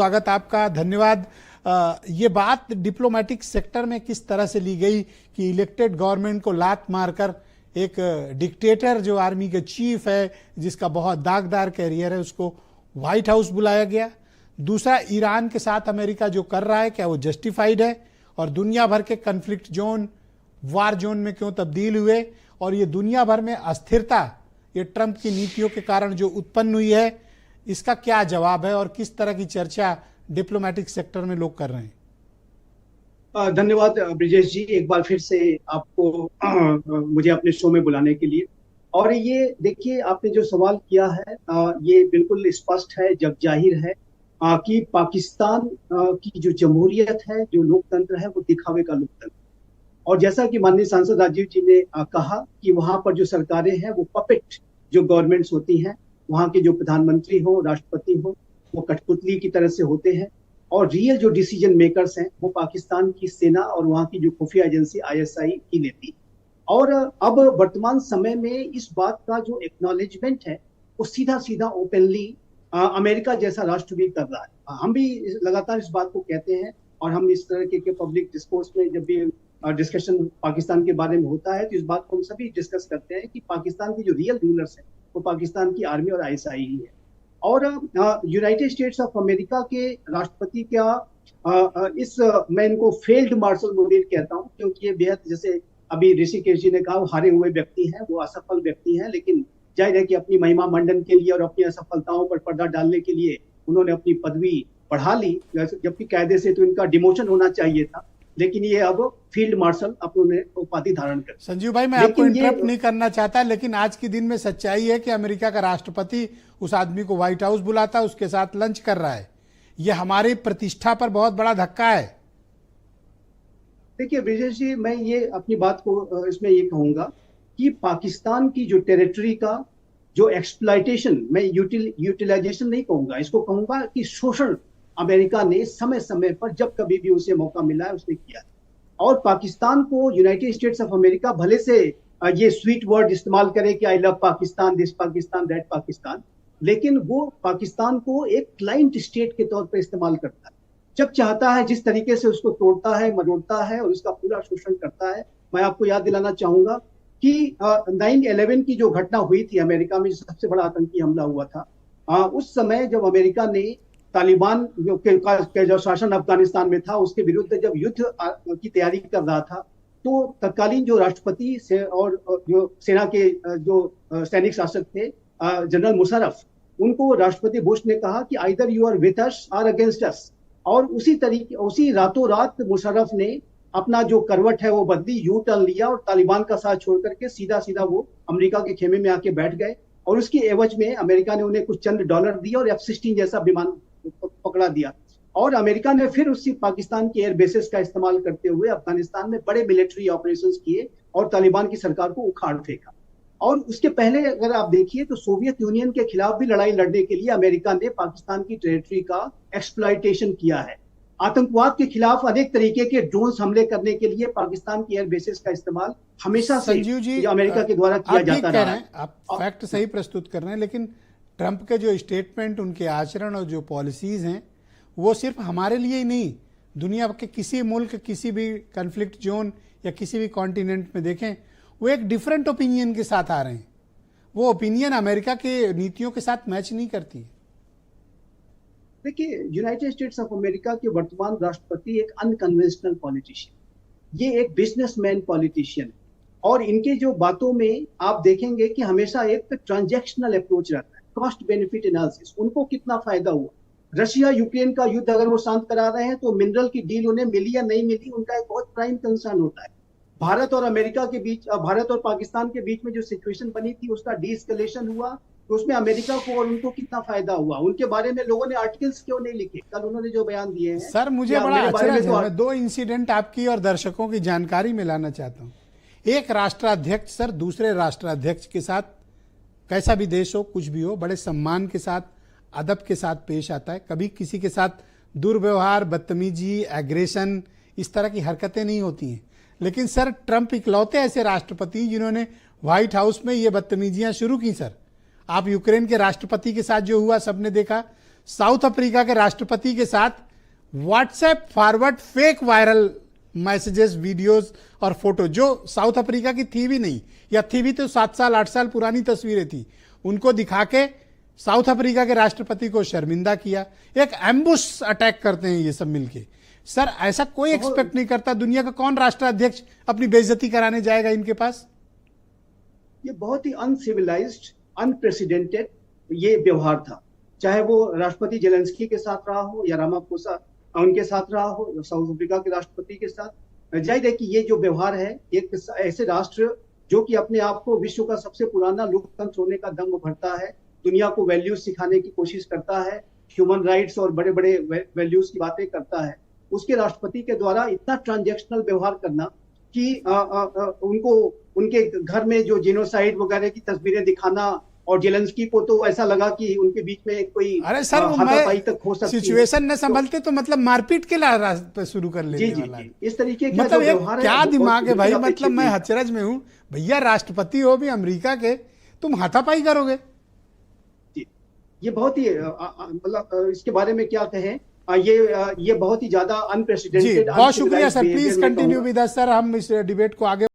स्वागत आपका, धन्यवाद। ये बात डिप्लोमेटिक सेक्टर में किस तरह से ली गई कि इलेक्टेड गवर्नमेंट को लात मारकर एक डिक्टेटर जो आर्मी के चीफ है, जिसका बहुत दागदार कैरियर है, उसको व्हाइट हाउस बुलाया गया। दूसरा, ईरान के साथ अमेरिका जो कर रहा है, क्या वो जस्टिफाइड है? और दुनिया भर के कन्फ्लिक्ट जोन वार जोन में क्यों तब्दील हुए? और ये दुनिया भर में अस्थिरता ये ट्रंप की नीतियों के कारण जो उत्पन्न हुई है, इसका क्या जवाब है और किस तरह की चर्चा डिप्लोमेटिक सेक्टर में लोग कर रहे हैं? धन्यवाद ब्रिजेश जी, एक बार फिर से आपको मुझे अपने शो में बुलाने के लिए। और ये देखिए, आपने जो सवाल किया है ये बिल्कुल स्पष्ट है, जग जाहिर है कि पाकिस्तान की जो जमहूरियत है, जो लोकतंत्र है, वो दिखावे का लोकतंत्र। और जैसा कि माननीय सांसद राजीव जी ने कहा कि वहां पर जो सरकारें हैं वो पपेट जो गवर्नमेंट्स होती हैं, वहां के जो प्रधानमंत्री हो, राष्ट्रपति हो, वो कठपुतली की तरह से होते हैं। और रियल जो डिसीजन मेकर्स हैं वो पाकिस्तान की सेना और वहां की जो खुफिया एजेंसी आईएसआई की लेती। और अब वर्तमान समय में इस बात का जो एक्नॉलेजमेंट है वो सीधा सीधा ओपनली अमेरिका जैसा राष्ट्र भी कर रहा है। हम भी लगातार इस बात को कहते हैं और हम इस तरह के पब्लिक डिस्कोर्स में जब भी डिस्कशन पाकिस्तान के बारे में होता है तो इस बात को हम सभी डिस्कस करते हैं कि पाकिस्तान के जो रियल रूलर्स हैं वो पाकिस्तान की आर्मी और आईएसआई ही है। और यूनाइटेड स्टेट्स ऑफ अमेरिका के राष्ट्रपति का इस मैं इनको फेल्ड मार्शल मॉडल कहता हूं, क्योंकि ये बेहद, जैसे अभी ऋषिकेश जी ने कहा, वो हारे हुए व्यक्ति हैं, वो असफल व्यक्ति हैं, लेकिन जाहिर है कि अपनी महिमा मंडन के लिए और अपनी असफलताओं पर पर्दा डालने के लिए उन्होंने अपनी पदवी बढ़ा ली, जबकि कायदे से तो इनका डिमोशन होना चाहिए था, लेकिन ये अब फील्ड मार्शल अपने उपाधि धारण कर। संजीव भाई, मैं आपको इंटरप्ट नहीं करना चाहता, लेकिन आज के दिन में सच्चाई है कि अमेरिका का राष्ट्रपति उस आदमी को व्हाइट हाउस बुलाता, उसके साथ लंच कर रहा है। यह हमारी प्रतिष्ठा पर बहुत बड़ा धक्का है। देखिए ब्रिजेश जी, मैं ये अपनी बात को इसमें ये कहूंगा कि पाकिस्तान की जो टेरिटरी का जो एक्सप्लॉयटेशन, मैं यूटिलाइजेशन नहीं कहूंगा, इसको कहूंगा कि शोषण अमेरिका ने समय समय पर जब कभी भी उसे मौका मिला है उसने किया। और पाकिस्तान को यूनाइटेड स्टेट्स ऑफ अमेरिका भले से ये स्वीट वर्ड इस्तेमाल करे कि I love Pakistan, this Pakistan, that Pakistan, लेकिन वो पाकिस्तान को एक क्लाइंट स्टेट के तौर पर इस्तेमाल करता है। जब चाहता है जिस तरीके से उसको तोड़ता है, मरोड़ता है और उसका पूरा शोषण करता है। मैं आपको याद दिलाना चाहूंगा कि 9/11 की जो घटना हुई थी अमेरिका में, सबसे बड़ा आतंकी हमला हुआ था, उस समय जब अमेरिका ने तालिबान के जो शासन अफगानिस्तान में था उसके विरुद्ध जब युद्ध की तैयारी कर रहा था, तो तत्कालीन जो राष्ट्रपति से और जो सेना के जो सैनिक शासक थे जनरल मुशर्रफ, उनको राष्ट्रपति बुश ने कहा कि either you are with us और अगेंस्ट अस। और उसी रातों रात मुशर्रफ ने अपना जो करवट है वो बदली, यू टर्न लिया और तालिबान का साथ छोड़ करके सीधा सीधा वो अमेरिका के खेमे में आके बैठ गए। और उसकी एवज में अमेरिका ने उन्हें कुछ चंद डॉलर दिए और F-16 जैसा विमान पकड़ा दिया। और अमेरिका ने फिर उसी पाकिस्तान के एयर बेसिस का इस्तेमाल करते हुए अफगानिस्तान में बड़े मिलिट्री ऑपरेशंस किए और तालिबान की सरकार को उखाड़ फेंका। और उसके पहले अगर आप देखिए तो सोवियत यूनियन के खिलाफ भी लड़ाई लड़ने के लिए अमेरिका ने पाकिस्तान की टेरिटरी का एक्सप्लॉयटेशन किया है। आतंकवाद के खिलाफ अनेक तरीके के ड्रोन हमले करने के लिए पाकिस्तान की एयर बेसिस का इस्तेमाल हमेशा से अमेरिका के द्वारा किया जाता रहा है। आप फैक्ट सही प्रस्तुत कर रहे हैं, लेकिन ट्रंप के जो स्टेटमेंट, उनके आचरण और जो पॉलिसीज हैं, वो सिर्फ हमारे लिए ही नहीं, दुनिया के किसी मुल्क, किसी भी कन्फ्लिक्ट जोन या किसी भी कॉन्टिनेंट में देखें, वो एक डिफरेंट ओपिनियन के साथ आ रहे हैं। वो ओपिनियन अमेरिका के नीतियों के साथ मैच नहीं करती। देखिए, यूनाइटेड स्टेट्स ऑफ अमेरिका के वर्तमान राष्ट्रपति एक अनकन्वेंशनल पॉलिटिशियन, ये एक बिजनेसमैन पॉलिटिशियन, और इनके जो बातों में आप देखेंगे कि हमेशा एक ट्रांजैक्शनल अप्रोच रहता है, कॉस्ट बेनिफिट एनालिसिस। उनको कितना फायदा हुआ, रशिया यूक्रेन का युद्ध अगर वो शांत करा रहे हैं तो मिनरल की डील उन्हें मिली या नहीं मिली, उनका एक बहुत प्राइम कंसर्न होता है। भारत और अमेरिका के बीच, भारत और पाकिस्तान के बीच में जो सिचुएशन बनी थी उसका डीएस्केलेशन हुआ, तो उसमें अमेरिका को और उनको कितना फायदा हुआ, उनके बारे में लोगों ने आर्टिकल्स क्यों नहीं लिखे। कल उन्होंने जो बयान दिए हैं सर, मुझे बड़ा अचरज है। मैं 2 इंसिडेंट आपकी और दर्शकों की जानकारी में लाना चाहता हूँ। एक राष्ट्राध्यक्ष सर दूसरे राष्ट्राध्यक्ष के साथ, कैसा भी देश हो, कुछ भी हो, बड़े सम्मान के साथ, अदब के साथ पेश आता है। कभी किसी के साथ दुर्व्यवहार, बदतमीजी, एग्रेशन, इस तरह की हरकतें नहीं होती हैं। लेकिन सर, ट्रंप इकलौते ऐसे राष्ट्रपति जिन्होंने व्हाइट हाउस में ये बदतमीजियां शुरू की। सर, आप यूक्रेन के राष्ट्रपति के साथ जो हुआ सबने देखा, साउथ अफ्रीका के राष्ट्रपति के साथ WhatsApp forward fake viral messages, videos और फोटो, जो साउथ अफ्रीका की थी भी नहीं, या थी भी तो 7 साल 8 साल पुरानी तस्वीरें थी, उनको दिखा के साउथ अफ्रीका के राष्ट्रपति को शर्मिंदा किया। एक एम्बुश अटैक करते हैं ये सब मिलके। सर ऐसा कोई एक्सपेक्ट नहीं करता। दुनिया का कौन राष्ट्राध्यक्ष अपनी बेइज्जती कराने जाएगा इनके पास? ये बहुत ही अनसिविलाइज्ड, अनप्रेसिडेंटेड ये व्यवहार था, चाहे वो राष्ट्रपति जेलेंस्की के साथ रहा हो या रामाफोसा उनके साथ रहा हो, साउथ अफ्रीका के राष्ट्रपति के साथ। जाहिर है कि ये जो व्यवहार है, एक ऐसे राष्ट्र जो कि अपने आप को विश्व का सबसे पुराना लोकतंत्र होने का दम भरता है, दुनिया को वैल्यूज सिखाने की कोशिश करता है, ह्यूमन राइट्स और बड़े बड़े वैल्यूज की बातें करता है, उसके राष्ट्रपति के द्वारा इतना ट्रांजैक्शनल व्यवहार करना कि उनको उनके घर में जो जेनोसाइड वगैरह की तस्वीरें दिखाना, और जेलेंस्की को तो ऐसा लगा कि उनके बीच में कोई अरे सर हाथापाई तक हो सकती है। सिचुएशन न संभलते तो मतलब मारपीट के रास्ते शुरू कर लेने वाला है। इस तरीके का मतलब व्यवहार है, क्या दिमाग है भाई, बिल्कुल मतलब मैं अपेक्षित हचरज में हूं भैया, राष्ट्रपति हो भी अमेरिका के, तुम हाथापाई करोगे? ये बहुत ही मतलब इसके बारे में क्या कहें, ये बहुत ही ज्यादा अनप्रेसिडेंटेड। बहुत शुक्रिया sir, please continue with us sir. हम इस डिबेट को आगे